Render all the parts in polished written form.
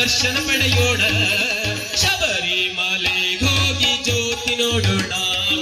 ದರ್ಶನ ಪಡೆಯೋಣ. ಶಬರಿಮಲೆಗೆ ಹೋಗಿ ಜ್ಯೋತಿ ನೋಡೋಣ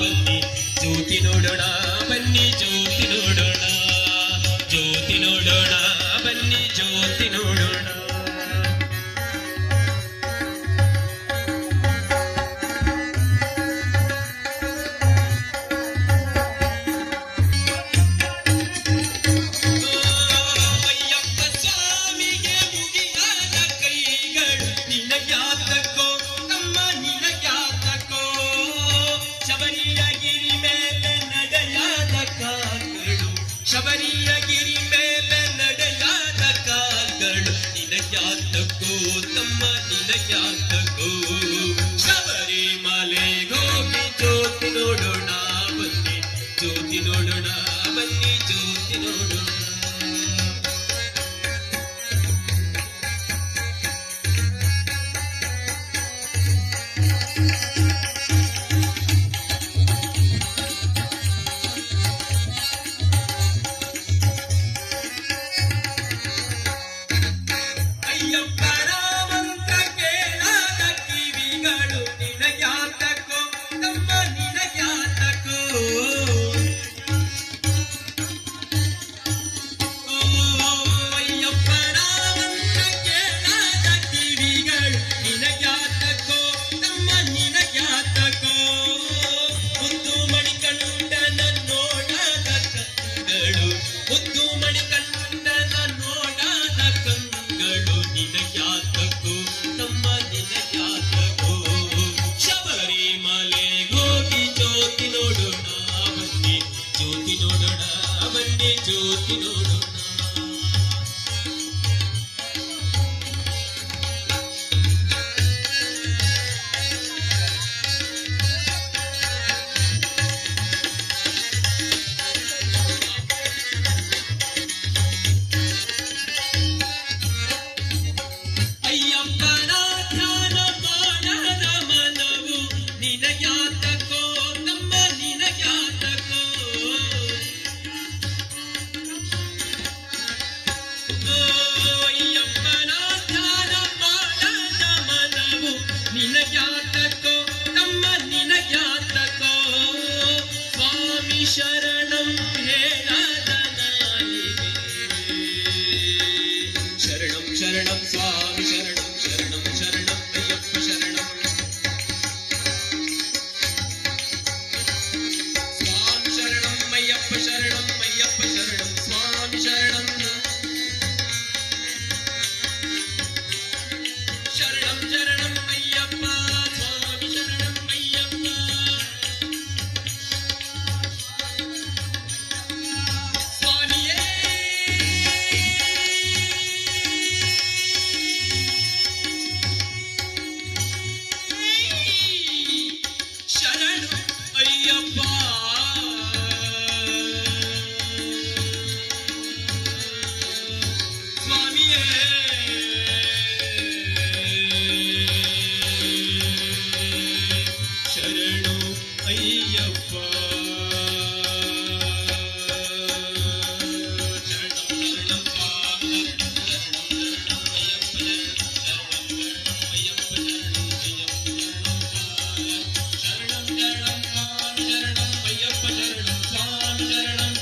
ಬನ್ನಿ, ಜ್ಯೋತಿ ನೋಡೋಣ ಬನ್ನಿ, ಜ್ಯೋತಿ ನೋಡೋಣ, ಜ್ಯೋತಿ ನೋಡೋಣ ಬನ್ನಿ, ಜ್ಯೋತಿ ನೋಡೋಣ. ಶಬರಿಯಗಿರಿ ಮೇಲೆ ನಡೆಯಾದ ಕಾಲ್ಗಳು ನಿನಗ್ಯಾತಕ್ಕೋ ತಮ್ಮ ನಿನಗ್ಯಾತಕ್ಕೋ. ಶಬರಿಮಲೆಗೆ ಹೋಗಿ ಜ್ಯೋತಿ ನೋಡೋಣ ಬನ್ನಿ, ಜ್ಯೋತಿ ನೋಡೋಣ ಬನ್ನಿ, ಜ್ಯೋತಿ ನೋಡೋಣ. ಅಯ್ಯಪ್ಪನ ಮಂತ್ರ ಕೇಳಾದ ಕಿವಿಗಳು ನಿನಗ್ಯಾತಕ್ಕೋ ತಮ್ಮ ನಿನಗ್ಯಾತಕ್ಕೋ. ಅಯ್ಯಪ್ಪನ ಮಂತ್ರ ಕೇಳಾದ ಕಿವಿಗಳು ನಿನಗ್ಯಾತಕ್ಕೋ ತಮ್ಮ ನಿನಗ್ಯಾತಕ್ಕೋ. ಮುದ್ದು ಮಣಿಕಂಠನ ನೋಡಾದ ಕಣ್ಣುಗಳು, ಮುದ್ದು ಮಣಿಕಂಠನ ನೋಡಾದ ಕಣ್ಣುಗಳು ನಿನಗ್ಯಾತಕ್ಕೋ ತಮ್ಮ ನಿನಗ್ಯಾತಕ್ಕೋ. ಶಬರಿಮಲೆಗೆ ಹೋಗಿ ಜ್ಯೋತಿ ನೋಡೋಣ ಬನ್ನಿ, ಜ್ಯೋತಿ ನೋಡೋಣ ಬನ್ನಿ, ಜ್ಯೋತಿ ನೋಡೋಣ. ಅಯ್ಯಪ್ಪನ ಧ್ಯಾನ ಮಾಡದ ಮನವು ನಿನಗ್ಯಾತಕ್ಕೋ ತಮ್ಮ ನಿನಗ್ಯಾತಕ್ಕೋ. ಅಯ್ಯಪ್ಪನ ಧ್ಯಾನ ಮಾಡದ ಮನವು ನಿನಗ್ಯಾತಕ್ಕೋ ತಮ್ಮ ನಿನಗ್ಯಾತಕ್ಕೋ. ಸ್ವಾಮಿ ಶರಣಂ ಹೇಳದ ನಾಯಿಗೆ, ಶರಣಂ ಶರಣಂ ಸ್ವಾಮಿ ಶರಣಂ ಶರಣಂ ಶರಣಂ ಅಯ್ಯಪ್ಪ ಶರಣಂ. ಸ್ವಾಮಿ ಶರಣಂ ಅಯ್ಯಪ್ಪ ಶರಣಂ, ಅಯ್ಯಪ್ಪ ಶರಣಂ ಸ್ವಾಮಿ ಶರಣಂ. ಶರಣಂ ಶರಣಂ ಅಯ್ಯಪ್ಪ ಸ್ವಾಮಿ ಶರಣಂ ಅಯ್ಯಪ್ಪ. ಸ್ವಾಮಿಯೇ ಶರಣು ಅಯ್ಯಪ್ಪ. ಸ್ವಾಮಿಯೇ ಶರಣು ಅಯ್ಯಪ್ಪ. ಶರಣಂ ಶರಣಂ ಸ್ವಾಮಿ ಶರಣಂ ಅಯ್ಯಪ್ಪ ಶರಣಂ ಶರಣಂ ಶರಣಂ ಸ್ವಾಮಿ ಶರಣಂ ಅಯ್ಯಪ್ಪ ಶರಣಂ ಸ್ವಾಮಿ ಶರಣಂ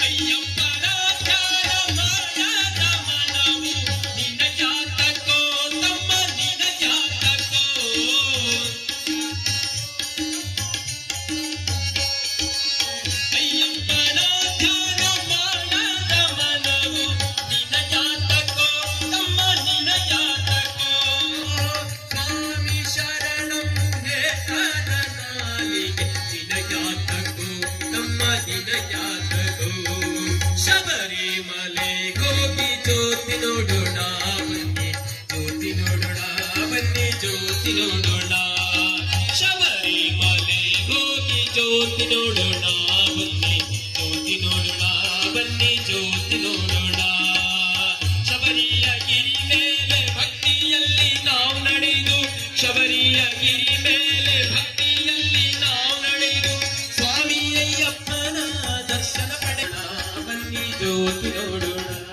ಅಯ್ಯಪ್ಪನ ಧ್ಯಾನ ಮಾಡದ ಮನವು ನಿನಗ್ಯಾತಕ್ಕೋ ತಮ್ಮ ನಿನಗ್ಯಾತಕ್ಕೋ. ಅಯ್ಯಪ್ಪನ ಧ್ಯಾನ ಮಾಡದ ಮನವು ನಿನಗ್ಯಾತಕ್ಕೋ ತಮ್ಮ ನಿನಗ್ಯಾತಕ್ಕೋ. ಸ್ವಾಮಿ ಶರಣಂ ಹೇಳದ ನಾಲಿಗೆ ನಿನಗ್ಯಾತಕ್ಕೋ ತಮ್ಮ ನಿನಗ್ಯಾತಕ್ಕೋ. ಶಬರಿಮಲೆಗೆ ಹೋಗಿ ಜ್ಯೋತಿ ನೋಡೋಣ ಬನ್ನಿ, ಜ್ಯೋತಿ ನೋಡೋಣ ಬನ್ನಿ, ಜ್ಯೋತಿ ನೋಡೋಣ. ಶಬರಿಮಲೆಗೆ ಹೋಗಿ ಜ್ಯೋತಿ ನೋಡೋಣ ಬನ್ನಿ, ಜ್ಯೋತಿ ನೋಡೋಣ ಬನ್ನಿ, ಜ್ಯೋತಿ ನೋಡೋಣ. ಶಬರಿಯಗಿರಿ ಮೇಲೆ ಭಕ್ತಿಯಲ್ಲಿ ನಾವು ನಡೆದು, ಶಬರಿಯಗಿರಿ ಮೇಲೆ ಭಕ್ತಿಯಲ್ಲಿ ನಾವು ನಡೆದು ಸ್ವಾಮಿ ಅಯ್ಯಪ್ಪನ ದರ್ಶನ ಪಡೆದ ಬನ್ನಿ, ಜ್ಯೋತಿ ನೋಡೋಣ.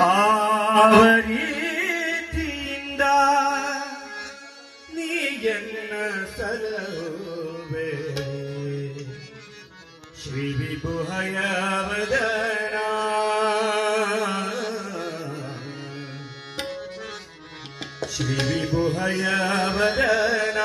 ಆ ರೀತಿಯಿಂದ ಎನ್ನ ಸಲಹುವೆ ಶ್ರೀ ವಿಭುಹಯವದನ ಶ್ರೀ ವಿಭುಹಯವದನ